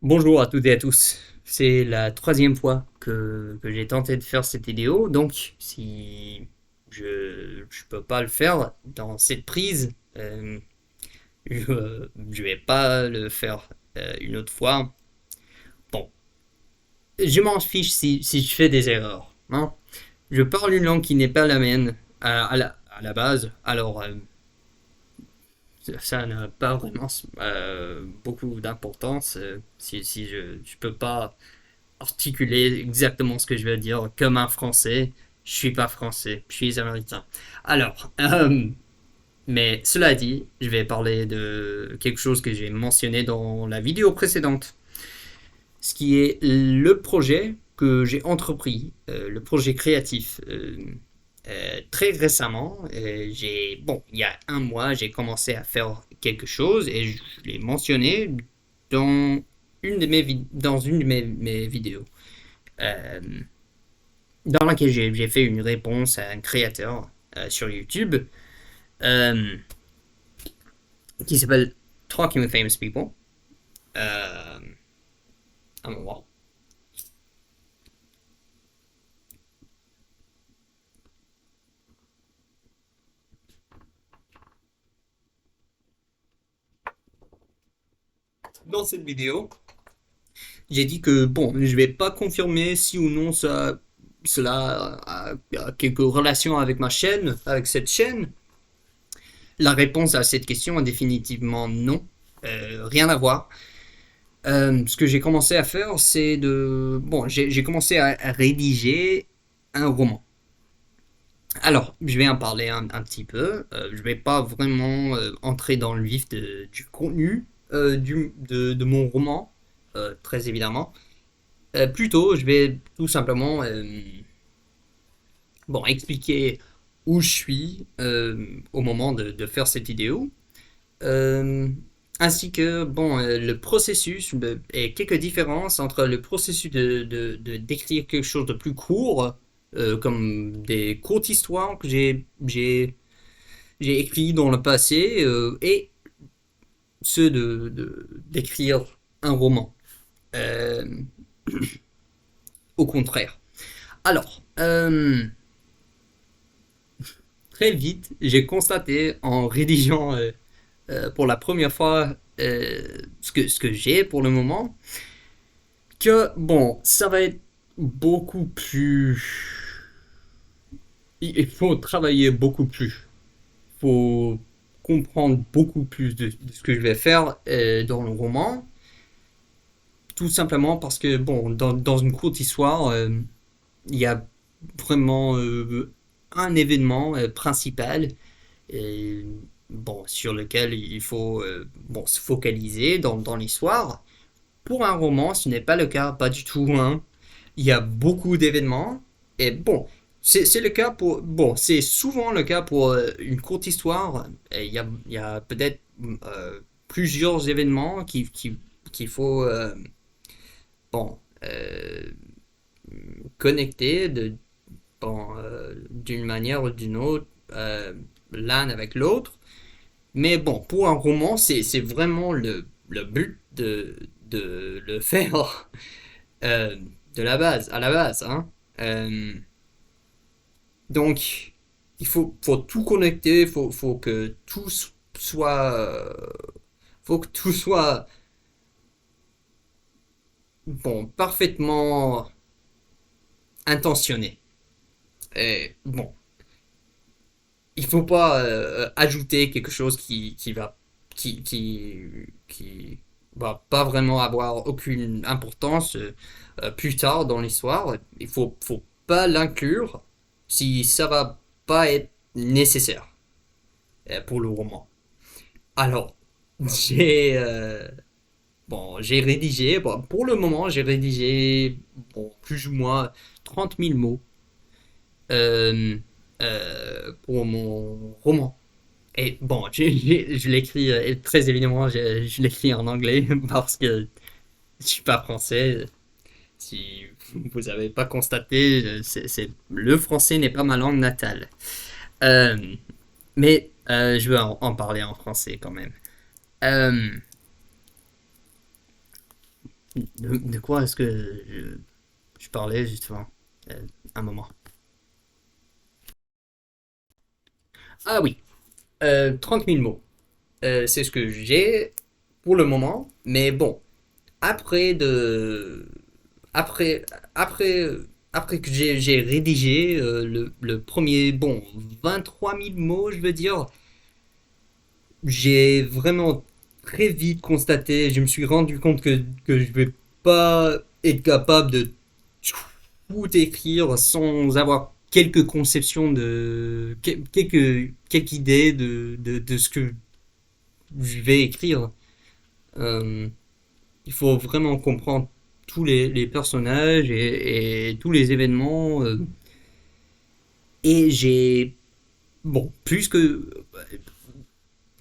Bonjour à toutes et à tous. C'est la troisième fois que j'ai tenté de faire cette vidéo, donc si je peux pas le faire dans cette prise, je vais pas le faire une autre fois. Bon, je m'en fiche si je fais des erreurs, hein. Je parle une langue qui n'est pas la mienne à la base, alors ça n'a pas vraiment beaucoup d'importance si je peux pas articuler exactement ce que je veux dire comme un Français. Je suis pas français, je suis américain. Alors, mais cela dit, je vais parler de quelque chose que j'ai mentionné dans la vidéo précédente, ce qui est le projet que j'ai entrepris, le projet créatif. Très récemment, il y a un mois, j'ai commencé à faire quelque chose et je l'ai mentionné dans dans une de mes vidéos. Euh, dans laquelle j'ai fait une réponse à un créateur sur YouTube euh, qui s'appelle Talking with Famous People. Euh, un moment. Dans cette vidéo, j'ai dit que bon, je vais pas confirmer si ou non cela a quelques relations avec ma chaîne, avec cette chaîne. La réponse à cette question est définitivement non. Rien à voir. Ce que j'ai commencé à faire, c'est de... Bon, j'ai commencé à rédiger un roman. Alors, je vais en parler un petit peu. Je ne vais pas vraiment entrer dans le vif du contenu de mon roman, très évidemment. Plutôt, je vais tout simplement bon, expliquer où je suis au moment de faire cette vidéo. Euh, Ainsi que bon, le processus et quelques différences entre le processus d'écrire quelque chose de plus court, comme des courtes histoires que j'ai écrit dans le passé, et ceux d'écrire un roman. Euh, Au contraire. Alors, très vite, j'ai constaté en rédigeant pour la première fois ce que j'ai pour le moment, que bon, ça va être beaucoup plus. Il faut travailler beaucoup plus. Il faut comprendre beaucoup plus de ce que je vais faire dans le roman. Tout simplement parce que, bon, dans une courte histoire, il y a vraiment un événement principal euh, bon, sur lequel il faut bon, se focaliser dans l'histoire. Pour un roman, ce n'est pas le cas, pas du tout, hein. Il y a beaucoup d'événements. Et bon, c'est le cas pour. Bon, c'est souvent le cas pour une courte histoire. Et il y a peut-être plusieurs événements qu'il faut bon, connecter bon, d'une manière ou d'une autre, l'un avec l'autre. Mais bon, pour un roman, c'est vraiment le but de le faire euh, de la base, à la base, hein. Euh, donc, faut tout connecter, faut que tout soit, faut que tout soit, bon, parfaitement intentionné. Et bon, il faut pas ajouter quelque chose qui va pas vraiment avoir aucune importance plus tard dans l'histoire. Faut pas l'inclure si ça va pas être nécessaire pour le roman. Alors, j'ai j'ai rédigé, bon, pour le moment, j'ai rédigé bon, plus ou moins 30 000 mots euh, pour mon roman. Et bon, je l'écris très évidemment, je l'écris en anglais parce que je suis pas français. Si vous avez pas constaté, le français n'est pas ma langue natale. Euh, mais je veux en parler en français quand même. Euh, De quoi est-ce que je parlais justement un moment? Ah oui, 30 000 mots. C'est ce que j'ai pour le moment, mais bon, après de après après après que j'ai rédigé le premier bon 23 000 mots, je veux dire, j'ai vraiment très vite constaté, je me suis rendu compte que je vais pas être capable de tout écrire sans avoir quelques conceptions de quelques idées de ce que je vais écrire. Euh, il faut vraiment comprendre tous les personnages et tous les événements. Et j'ai, bon,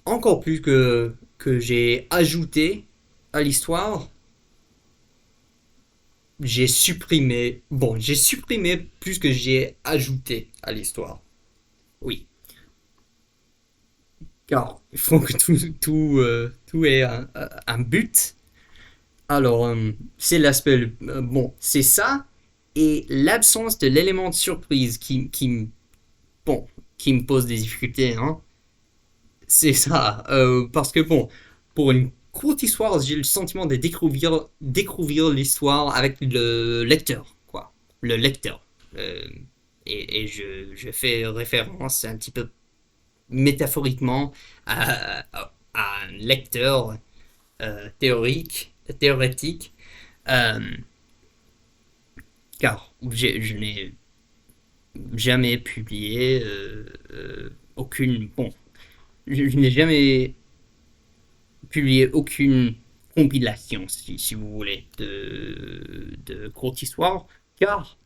encore plus que j'ai ajouté à l'histoire, j'ai supprimé plus que j'ai ajouté à l'histoire. Oui, car il faut que tout ait un but. Alors, c'est l'aspect, bon, c'est ça, et l'absence de l'élément de surprise bon, qui me pose des difficultés, hein. C'est ça, parce que bon, pour une courte histoire, j'ai le sentiment de découvrir l'histoire avec le lecteur, quoi. Le lecteur. Euh, et je fais référence un petit peu métaphoriquement à un lecteur théorétique, euh, car je n'ai jamais publié aucune. Bon, je n'ai jamais publié aucune compilation, si vous voulez, de courtes histoires, car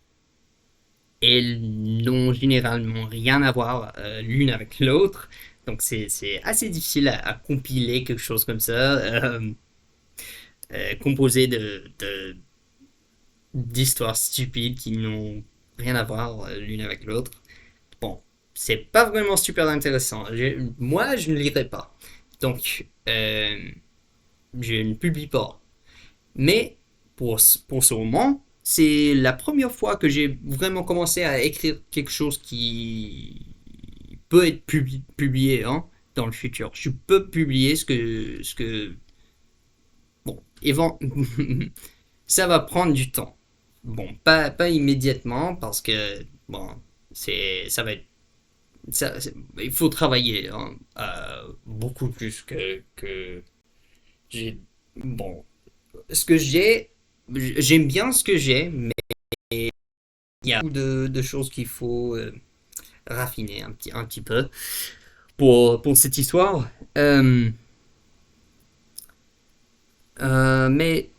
elles n'ont généralement rien à voir l'une avec l'autre. Donc c'est assez difficile à compiler quelque chose comme ça, composé d'histoires stupides qui n'ont rien à voir l'une avec l'autre. Bon, c'est pas vraiment super intéressant. Moi, je ne lirai pas. Donc, je ne publie pas. Mais pour ce moment, c'est la première fois que j'ai vraiment commencé à écrire quelque chose qui peut être publié hein, dans le futur. Je peux publier bon, ça va prendre du temps. Bon, pas immédiatement parce que, bon, ça va être, il faut travailler hein, beaucoup plus que j'ai, bon, ce que j'aime bien ce que j'ai, mais il y a beaucoup de choses qu'il faut raffiner un petit peu pour cette histoire. Mais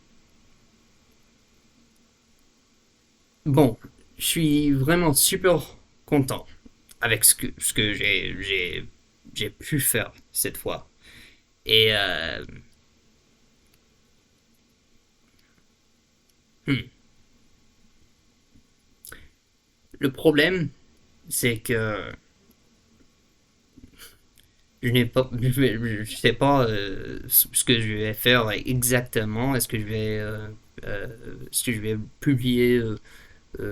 bon, je suis vraiment super content avec ce que j'ai pu faire cette fois. Et hmm, le problème, c'est que je sais pas ce que je vais faire exactement. Euh, est-ce que je vais publier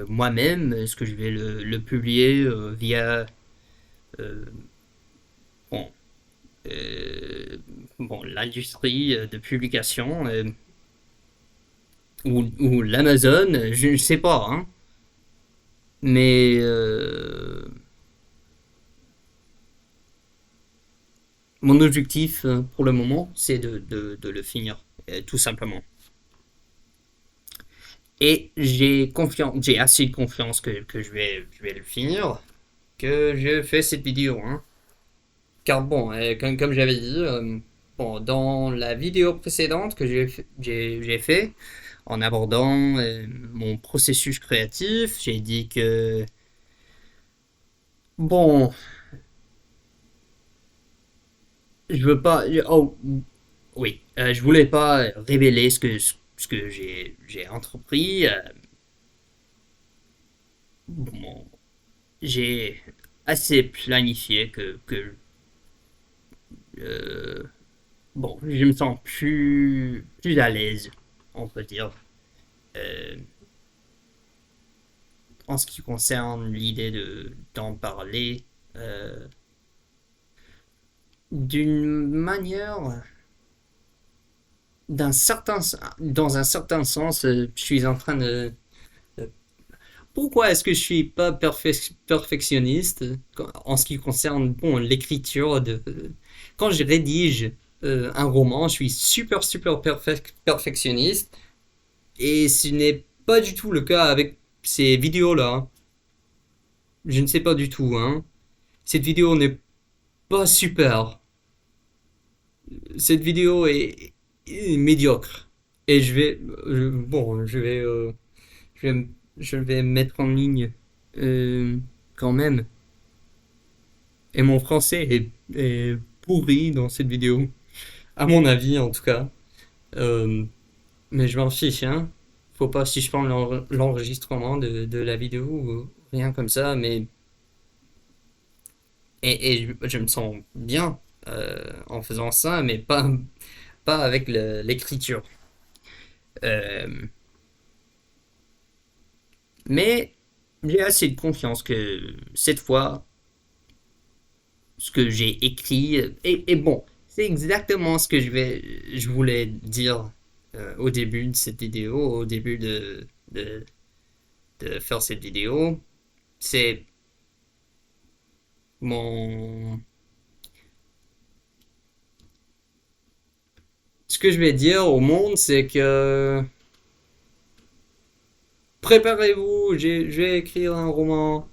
moi-même? Est-ce que je vais le publier via euh, bon, euh, bon, l'industrie de publication ou l'Amazon? Je ne sais pas, hein. Mais mon objectif pour le moment, c'est de le finir, tout simplement. Et j'ai assez de confiance que je vais le finir, que je fais cette vidéo, hein. Car bon, comme j'avais dit, bon, dans la vidéo précédente que j'ai fait, en abordant mon processus créatif, j'ai dit que, bon, je veux pas, oh, oui, je voulais pas révéler ce que j'ai entrepris. Bon, j'ai assez planifié euh, bon, je me sens plus à l'aise on peut dire, euh, en ce qui concerne l'idée d'en parler d'une manière, d'un certain, dans un certain sens, je suis en train de- pourquoi est-ce que je suis pas perfectionniste en ce qui concerne bon, l'écriture quand je rédige un roman, je suis super perfectionniste et ce n'est pas du tout le cas avec ces vidéos-là. Je ne sais pas du tout, hein. Cette vidéo n'est pas super. Cette vidéo est médiocre. Et bon, je vais, je vais mettre en ligne euh, quand même. Et mon français est pourri dans cette vidéo, à mon avis en tout cas. Euh, mais je m'en fiche, hein. Faut pas suspendre l'enregistrement de la vidéo ou rien comme ça. Mais et je me sens bien en faisant ça, mais pas avec l'écriture. Euh, mais j'ai assez de confiance que cette fois, ce que j'ai écrit, et bon, c'est exactement ce que je voulais dire au début de cette vidéo, au début de faire cette vidéo. C'est mon... Ce que je vais dire au monde, c'est que préparez-vous, je vais écrire un roman.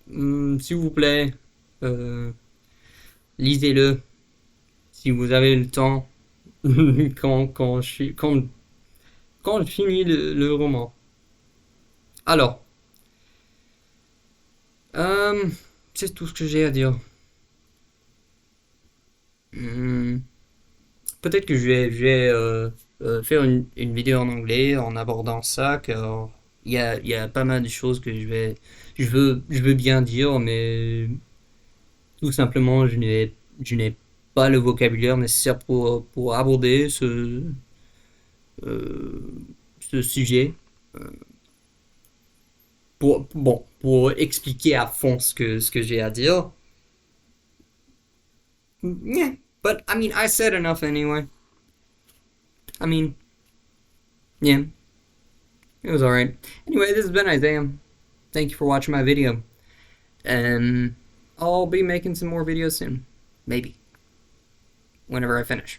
S'il vous plaît, euh, lisez-le si vous avez le temps quand je finis le roman. Alors, euh, c'est tout ce que j'ai à dire. Hmm, peut-être que je vais faire une vidéo en anglais en abordant ça, car il y a pas mal de choses que je veux bien dire, mais tout simplement, je n'ai pas le vocabulaire nécessaire pour aborder euh, ce sujet. Pour expliquer à fond ce que j'ai à dire. Yeah, but I mean, I said enough anyway. I mean, yeah, it was alright. Anyway, this has been Isaiah. Thank you for watching my video. And I'll be making some more videos soon. Maybe. Whenever I finish.